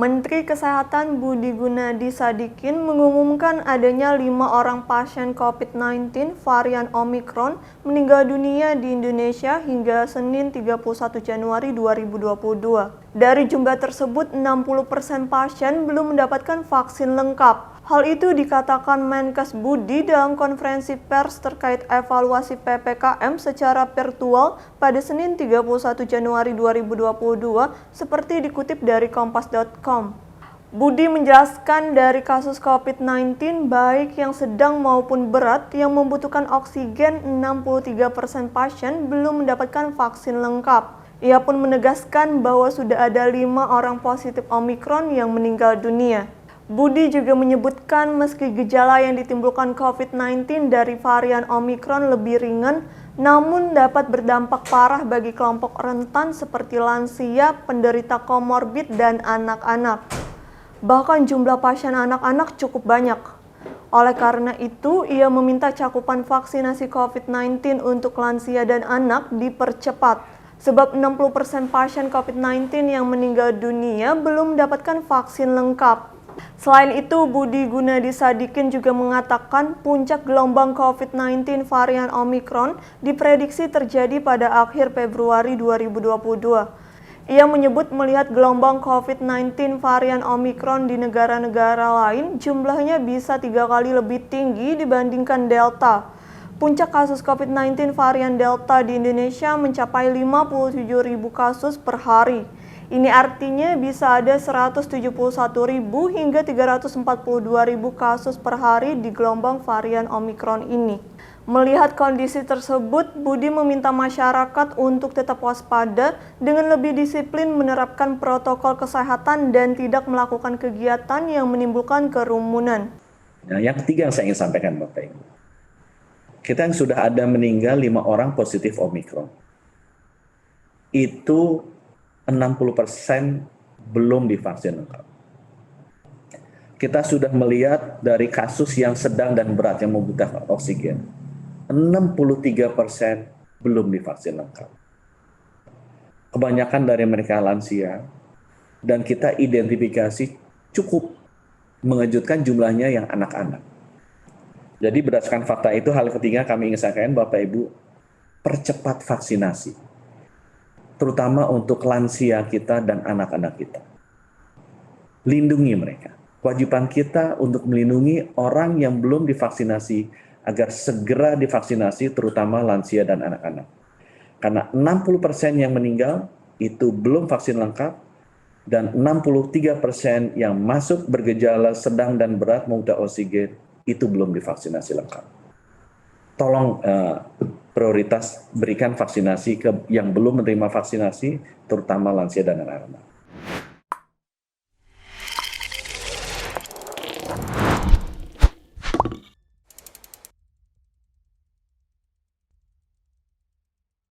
Menteri Kesehatan Budi Gunadi Sadikin mengumumkan adanya 5 orang pasien COVID-19 varian Omicron meninggal dunia di Indonesia hingga Senin 31 Januari 2022. Dari jumlah tersebut, 60% pasien belum mendapatkan vaksin lengkap. Hal itu dikatakan Menkes Budi dalam konferensi pers terkait evaluasi PPKM secara virtual pada Senin 31 Januari 2022 seperti dikutip dari kompas.com. Budi menjelaskan dari kasus COVID-19 baik yang sedang maupun berat yang membutuhkan oksigen, 63% pasien belum mendapatkan vaksin lengkap. Ia pun menegaskan bahwa sudah ada 5 orang positif Omicron yang meninggal dunia. Budi juga menyebutkan meski gejala yang ditimbulkan COVID-19 dari varian Omicron lebih ringan, namun dapat berdampak parah bagi kelompok rentan seperti lansia, penderita komorbid, dan anak-anak. Bahkan jumlah pasien anak-anak cukup banyak. Oleh karena itu, ia meminta cakupan vaksinasi COVID-19 untuk lansia dan anak dipercepat, sebab 60% pasien COVID-19 yang meninggal dunia belum mendapatkan vaksin lengkap. Selain itu, Budi Gunadi Sadikin juga mengatakan puncak gelombang COVID-19 varian Omicron diprediksi terjadi pada akhir Februari 2022. Ia menyebut melihat gelombang COVID-19 varian Omicron di negara-negara lain jumlahnya bisa 3 kali lebih tinggi dibandingkan Delta. Puncak kasus COVID-19 varian Delta di Indonesia mencapai 57.000 kasus per hari. Ini artinya bisa ada 171.000 hingga 342.000 kasus per hari di gelombang varian Omicron ini. Melihat kondisi tersebut, Budi meminta masyarakat untuk tetap waspada dengan lebih disiplin menerapkan protokol kesehatan dan tidak melakukan kegiatan yang menimbulkan kerumunan. Nah, yang ketiga yang saya ingin sampaikan Bapak Ibu. Kita yang sudah ada meninggal 5 orang positif Omicron. Itu 60% belum divaksin lengkap. Kita sudah melihat dari kasus yang sedang dan berat yang membutuhkan oksigen, 63% belum divaksin lengkap. Kebanyakan dari mereka lansia, dan kita identifikasi cukup mengejutkan jumlahnya yang anak-anak. Jadi berdasarkan fakta itu, hal ketiga kami ingin sampaikan Bapak Ibu, percepat vaksinasi. Terutama untuk lansia kita dan anak-anak kita. Lindungi mereka. Kewajiban kita untuk melindungi orang yang belum divaksinasi agar segera divaksinasi, terutama lansia dan anak-anak. Karena 60% yang meninggal itu belum vaksin lengkap dan 63% yang masuk bergejala sedang dan berat membutuhkan oksigen itu belum divaksinasi lengkap. Tolong prioritas berikan vaksinasi ke yang belum menerima vaksinasi, terutama lansia dan anak-anak.